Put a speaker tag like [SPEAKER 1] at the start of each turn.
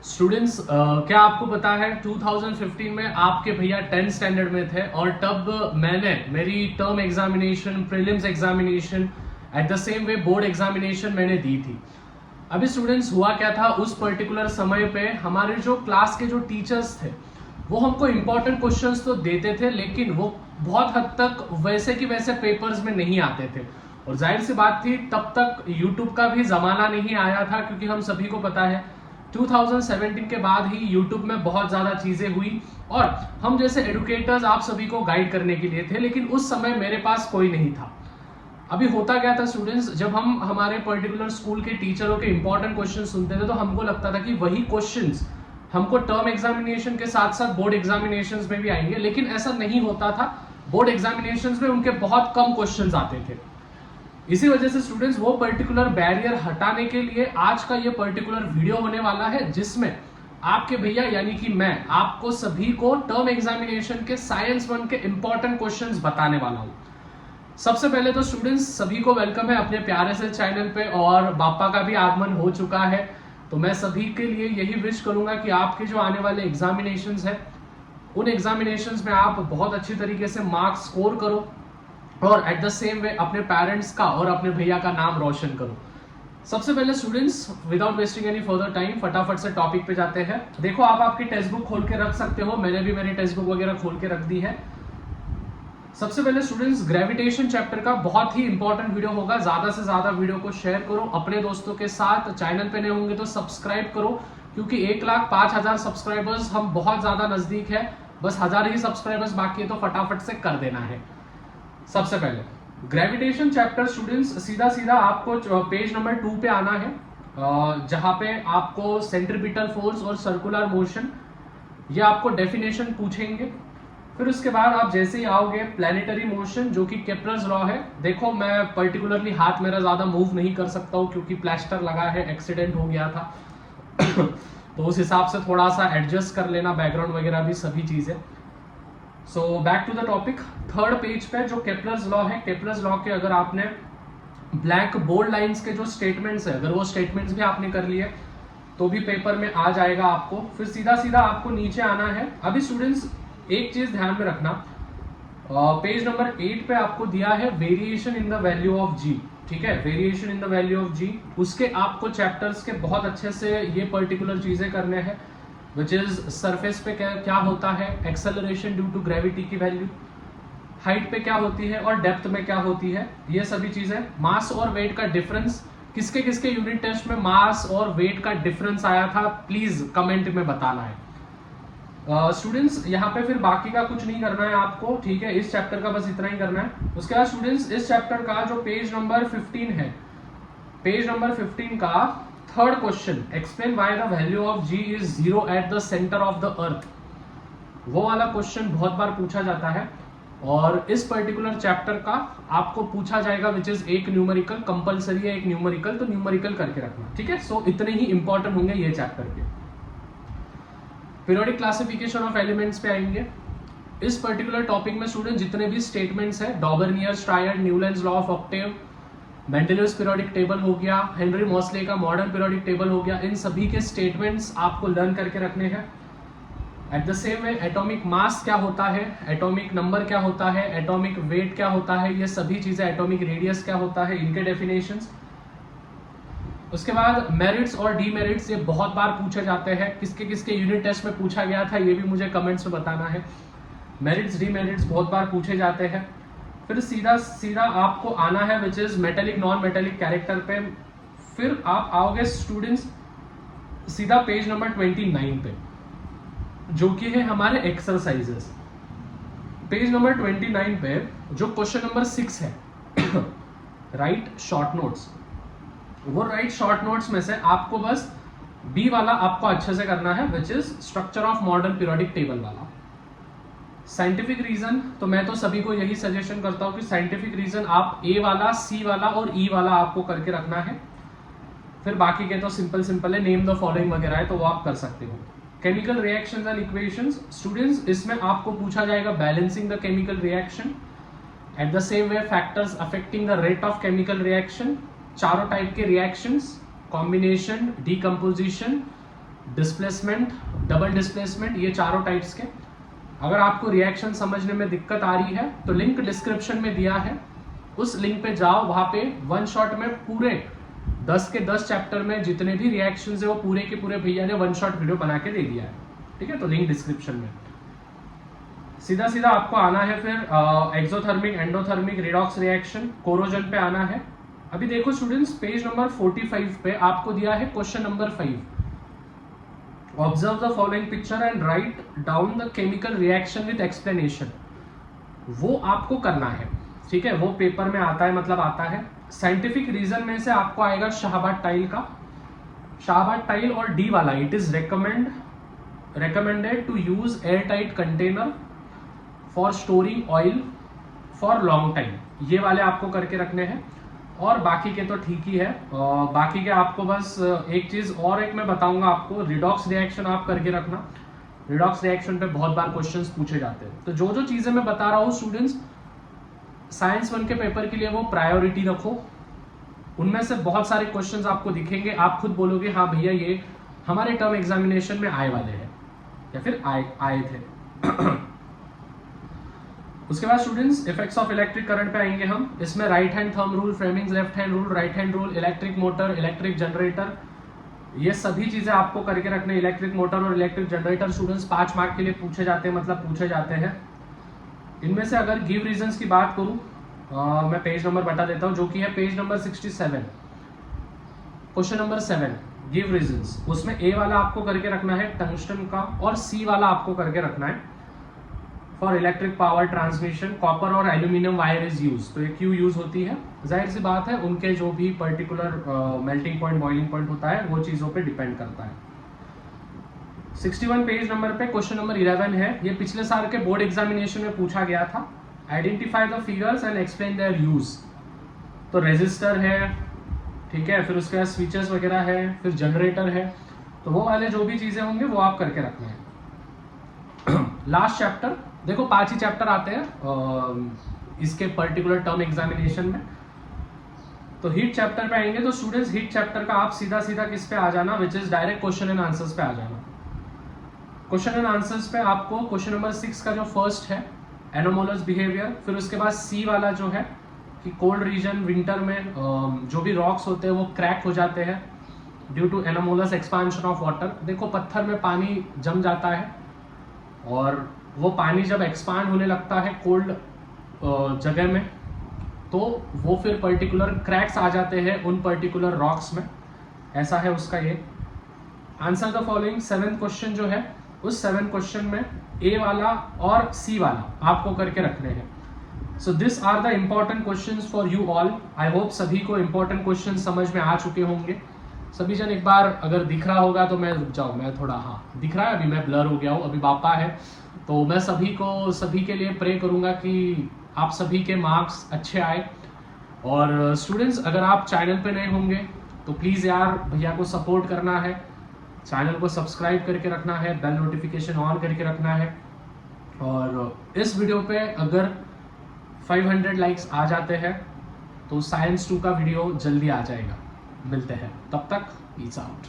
[SPEAKER 1] Students क्या आपको पता है 2015 में आपके भैया 10th स्टैंडर्ड में थे और तब मैंने मेरी term examination, prelims examination, at the same way board examination मैंने दी थी। अभी स्टूडेंट्स हुआ क्या था, उस पर्टिकुलर समय पे हमारे जो क्लास के जो टीचर्स थे वो हमको इंपॉर्टेंट क्वेश्चंस तो देते थे, लेकिन वो बहुत हद तक वैसे की वैसे पेपर्स में नहीं आते थे। और जाहिर सी बात थी, तब तक यूट्यूब का भी जमाना नहीं आया था, क्योंकि हम सभी को पता है 2017 के बाद ही यूट्यूब में बहुत ज्यादा चीजें हुई और हम जैसे एडुकेटर्स आप सभी को गाइड करने के लिए थे, लेकिन उस समय मेरे पास कोई नहीं था। अभी होता क्या था स्टूडेंट्स, जब हम हमारे पर्टिकुलर स्कूल के टीचरों के इंपॉर्टेंट क्वेश्चन सुनते थे तो हमको लगता था कि वही क्वेश्चंस हमको टर्म एग्जामिनेशन के साथ साथ बोर्ड एग्जामिनेशंस में भी आएंगे, लेकिन ऐसा नहीं होता था। बोर्ड एग्जामिनेशंस में उनके बहुत कम क्वेश्चंस आते थे। इसी वजह से स्टूडेंट्स वो पर्टिकुलर बैरियर हटाने के लिए आज का ये पर्टिकुलर वीडियो होने वाला है, जिसमें आपके भैया यानी कि मैं आपको सभी को टर्म एग्जामिनेशन के साइंस 1 के इंपॉर्टेंट क्वेश्चंस बताने वाला हूं। सबसे पहले तो स्टूडेंट्स सभी को वेलकम है अपने प्यारे से चैनल पे, और बापा का भी आगमन हो चुका है। तो मैं सभी के लिए यही विश करूंगा कि आपके जो आने वाले एग्जामिनेशंस है उन एग्जामिनेशंस में आप बहुत अच्छी तरीके से मार्क्स स्कोर करो और एट द सेम वे अपने पेरेंट्स का और अपने भैया का नाम रोशन करो। सबसे पहले students without wasting any further time फटाफट से टॉपिक पे जाते हैं। देखो, आप आपकी टेक्स्ट बुक खोल के रख सकते हो, मैंने भी मेरी टेक्स्ट बुक वगैरह खोल के रख दी है। सबसे पहले स्टूडेंट्स ग्रेविटेशन चैप्टर का बहुत ही इंपॉर्टेंट वीडियो होगा, ज्यादा से ज्यादा वीडियो को शेयर करो अपने दोस्तों के साथ। चैनल पे नए होंगे तो सब्सक्राइब करो, क्योंकि 1,05,000 सब्सक्राइबर्स हम बहुत ज्यादा नजदीक है, बस 1000 ही सब्सक्राइबर्स बाकी है, तो फटाफट से कर देना है। सबसे पहले ग्रेविटेशन चैप्टर स्टूडेंट्स सीधा सीधा आपको पेज नंबर 2 पे आना है, जहां पे आपको सेंट्रीपिटल फोर्स और सर्कुलर मोशन ये आपको डेफिनेशन पूछेंगे। फिर उसके बाद आप जैसे ही आओगे प्लैनेटरी मोशन जो कि केप्लर्स लॉ है। देखो, मैं पर्टिकुलरली हाथ मेरा ज्यादा मूव नहीं कर सकता हूँ क्योंकि प्लास्टर लगा है, एक्सीडेंट हो गया था तो उस हिसाब से थोड़ा सा एडजस्ट कर लेना, बैकग्राउंड वगैरह भी सभी चीजें। So back to the topic. Third page पे जो केप्लर्स लॉ है, केप्लर्स लॉ के अगर आपने ब्लैक बोल्ड लाइंस के जो स्टेटमेंट्स है, अगर वो स्टेटमेंट्स भी आपने कर लिए तो भी पेपर में आ जाएगा आपको। फिर सीधा सीधा आपको नीचे आना है। अभी स्टूडेंट्स एक चीज ध्यान में रखना, पेज नंबर 8 पे आपको दिया है variation in the value of G. ठीक है, variation in the value of G, उसके आपको चैप्टर्स के बहुत अच्छे से ये पर्टिकुलर चीजें करने हैं, विच इज सरफेस पे क्या होता है, एक्सेलरेशन ड्यू टू ग्रेविटी की वैल्यू, हाइट पे क्या होती है और डेप्थ में क्या होती है, ये सभी चीजें। मास और वेट का डिफरेंस, किसके किसके यूनिट टेस्ट में मास और वेट का डिफरेंस आया था, प्लीज कमेंट में बताना है। स्टूडेंट्स यहाँ पे फिर बाकी का कुछ नहीं करना है आपको, ठीक है, इस चैप्टर का बस इतना ही करना है। उसके बाद स्टूडेंट्स इस चैप्टर का जो पेज नंबर 15 है, पेज नंबर 15 का third question, explain why the value of G is 0 at the centre of the earth, वो वाला क्वेश्चन बहुत बार पूछा जाता है और इस पर्टिकुलर चैप्टर का आपको पूछा जाएगा, विच इज एक न्यूमेरिकल, कंपलसरी है एक न्यूमेरिकल, तो न्यूमेरिकल करके रखना, ठीक है। सो इतने ही इंपॉर्टेंट होंगे ये चैप्टर के। पीरियोडिक क्लासिफिकेशन ऑफ एलिमेंट्स पे आएंगे। इस पर्टिकुलर टॉपिक में स्टूडेंट जितने भी स्टेटमेंट्स है, Dobereiner's triad, Newlands law of octave, Mendeleev's periodic table हो गया, हेनरी मॉसले का मॉडर्न पीरियोडिक टेबल हो गया, इन सभी के स्टेटमेंट्स आपको लर्न करके रखने हैं। At the same way atomic mass क्या होता है, एटॉमिक नंबर क्या होता है, एटॉमिक वेट क्या होता है, ये सभी चीजें, एटॉमिक रेडियस क्या होता है, इनके डेफिनेशंस। उसके बाद मेरिट्स और डीमेरिट्स, ये बहुत बार पूछे जाते हैं, किसके किसके यूनिट टेस्ट में पूछा गया था ये भी मुझे कमेंट्स में बताना है। मेरिट्स डीमेरिट्स बहुत बार पूछे जाते हैं। फिर सीधा सीधा आपको आना है which is metallic non metallic character पे। फिर आप आओगे स्टूडेंट्स सीधा पेज नंबर 29 पे, जो कि है हमारे एक्सरसाइजेस। पेज नंबर 29 पे जो क्वेश्चन नंबर 6 है राइट शॉर्ट नोट्स, वो राइट शॉर्ट नोट्स में से आपको बस बी वाला आपको अच्छे से करना है, which is structure of modern periodic table वाला। साइंटिफिक रीजन, तो मैं तो सभी को यही सजेशन करता हूं कि साइंटिफिक रीजन आप ए वाला, सी वाला और ई वाला आपको करके रखना है। फिर बाकी के तो सिंपल सिंपल है, नेम द फॉलोइंग वगैरह है, तो वो आप कर सकते हो। Chemical reactions and equations students, इसमें आपको पूछा जाएगा balancing the chemical reaction, at the same way factors affecting the rate of chemical reaction, चारों टाइप के reactions, combination, decomposition, displacement, double displacement, ये चारों टाइप्स के। अगर आपको रिएक्शन समझने में दिक्कत आ रही है तो लिंक डिस्क्रिप्शन में दिया है, उस लिंक पे जाओ, वहां पे वन शॉट में पूरे 10 के 10 चैप्टर में जितने भी रिएक्शंस है वो पूरे के पूरे भैया ने वन शॉट वीडियो बना के दे दिया है, ठीक है। तो लिंक डिस्क्रिप्शन में। सीधा सीधा आपको आना है फिर exothermic, endothermic, redox reaction, corrosion पे आना है। अभी देखो स्टूडेंट्स, पेज नंबर 45 पे आपको दिया है question number 5। Observe the following picture and write down the chemical reaction with explanation. वो आपको करना है, ठीक है। वो पेपर में आता है, मतलब आता है। साइंटिफिक रीजन में से आपको आएगा शाहबाद टाइल का, शाहबाद टाइल और डी वाला, it is recommended to use airtight container for storing oil for long time। ये वाले आपको करके रखने हैं, और बाकी के तो ठीक ही है। बाकी के आपको बस एक चीज और एक मैं बताऊंगा आपको, रिडॉक्स रिएक्शन आप करके रखना। रिडॉक्स रिएक्शन पे बहुत बार क्वेश्चंस पूछे जाते हैं। तो जो जो चीजें मैं बता रहा हूँ स्टूडेंट्स, साइंस 1 के पेपर के लिए वो प्रायोरिटी रखो। उनमें से बहुत सारे क्वेश्चंस आपको दिखेंगे, आप खुद बोलोगे हाँ भैया ये हमारे टर्म एग्जामिनेशन में आए वाले हैं या फिर आए थे। उसके बाद students effects of electric current पे आएंगे हम। इसमें right hand thumb rule, Fleming's left hand rule, right hand rule, electric motor, electric generator, ये सभी चीजें आपको करके रखने। इलेक्ट्रिक मोटर और इलेक्ट्रिक जनरेटर स्टूडेंट्स 5 मार्क के लिए पूछे जाते हैं, मतलब पूछे जाते हैं। इनमें से अगर गिव रीजंस की बात करूं, मैं पेज नंबर बता देता हूं, जो कि है page number 67, question number 7, give reasons. उसमें ए वाला आपको करके रखना है टंगस्टन का, और सी वाला आपको करके रखना है for electric power transmission copper और एल्यूमिनियम वायर इज यूज। तो ये क्यों यूज होती है, जाहिर सी बात है उनके जो भी particular melting point, boiling point होता है वो चीजों पे डिपेंड करता है। 61 पेज नंबर पे क्वेश्चन नंबर 11 है। ये पिछले साल के बोर्ड एग्जामिनेशन में पूछा गया था। Identify the figures and explain their use. तो रेजिस्टर है, ठीक है, फिर उसके बाद स्विचेस वगैरह है, फिर जनरेटर है, तो वो वाले जो भी चीजें होंगे वो आप करके रखना है। लास्ट चैप्टर देखो, 5 ही चैप्टर आते हैं इसके पर्टिकुलर टर्म एग्जामिनेशन में। तो हीट चैप्टर पे आएंगे तो स्टूडेंट्स हीट चैप्टर का आप सीधा सीधा किस पे आ जाना, which is direct question and answers पे आ जाना। क्वेश्चन एंड आंसर्स पे आपको क्वेश्चन नंबर 6 का जो फर्स्ट है एनोमोलस बिहेवियर, फिर उसके बाद सी वाला जो है कि कोल्ड रीजन विंटर में जो भी रॉक्स होते हैं वो क्रैक हो जाते हैं due to anomalous expansion of water. देखो पत्थर में पानी जम जाता है, और वो पानी जब एक्सपांड होने लगता है कोल्ड जगह में, तो वो फिर पर्टिकुलर क्रैक्स आ जाते हैं उन पर्टिकुलर रॉक्स में। ऐसा है उसका ये। Answer the following 7th question जो है, उस 7 क्वेश्चन में ए वाला और सी वाला आपको करके रखने हैं। So this are the important questions for you all. I hope सभी को इम्पोर्टेंट क्वेश्चन समझ में आ चुके होंगे। सभी जन एक बार अगर दिख रहा होगा तो मैं रुक जाऊँ, मैं थोड़ा, हाँ दिख रहा है, अभी मैं ब्लर हो गया हूँ, अभी बापा है। तो मैं सभी के लिए प्रे करूँगा कि आप सभी के मार्क्स अच्छे आए। और स्टूडेंट्स अगर आप चैनल पे नए होंगे तो प्लीज़ यार भैया को सपोर्ट करना है, चैनल को सब्सक्राइब करके रखना है, बेल नोटिफिकेशन ऑन करके रखना है। और इस वीडियो पे अगर 500 लाइक्स आ जाते हैं तो साइंस 2 का वीडियो जल्दी आ जाएगा। मिलते हैं, तब तक पीस आउट।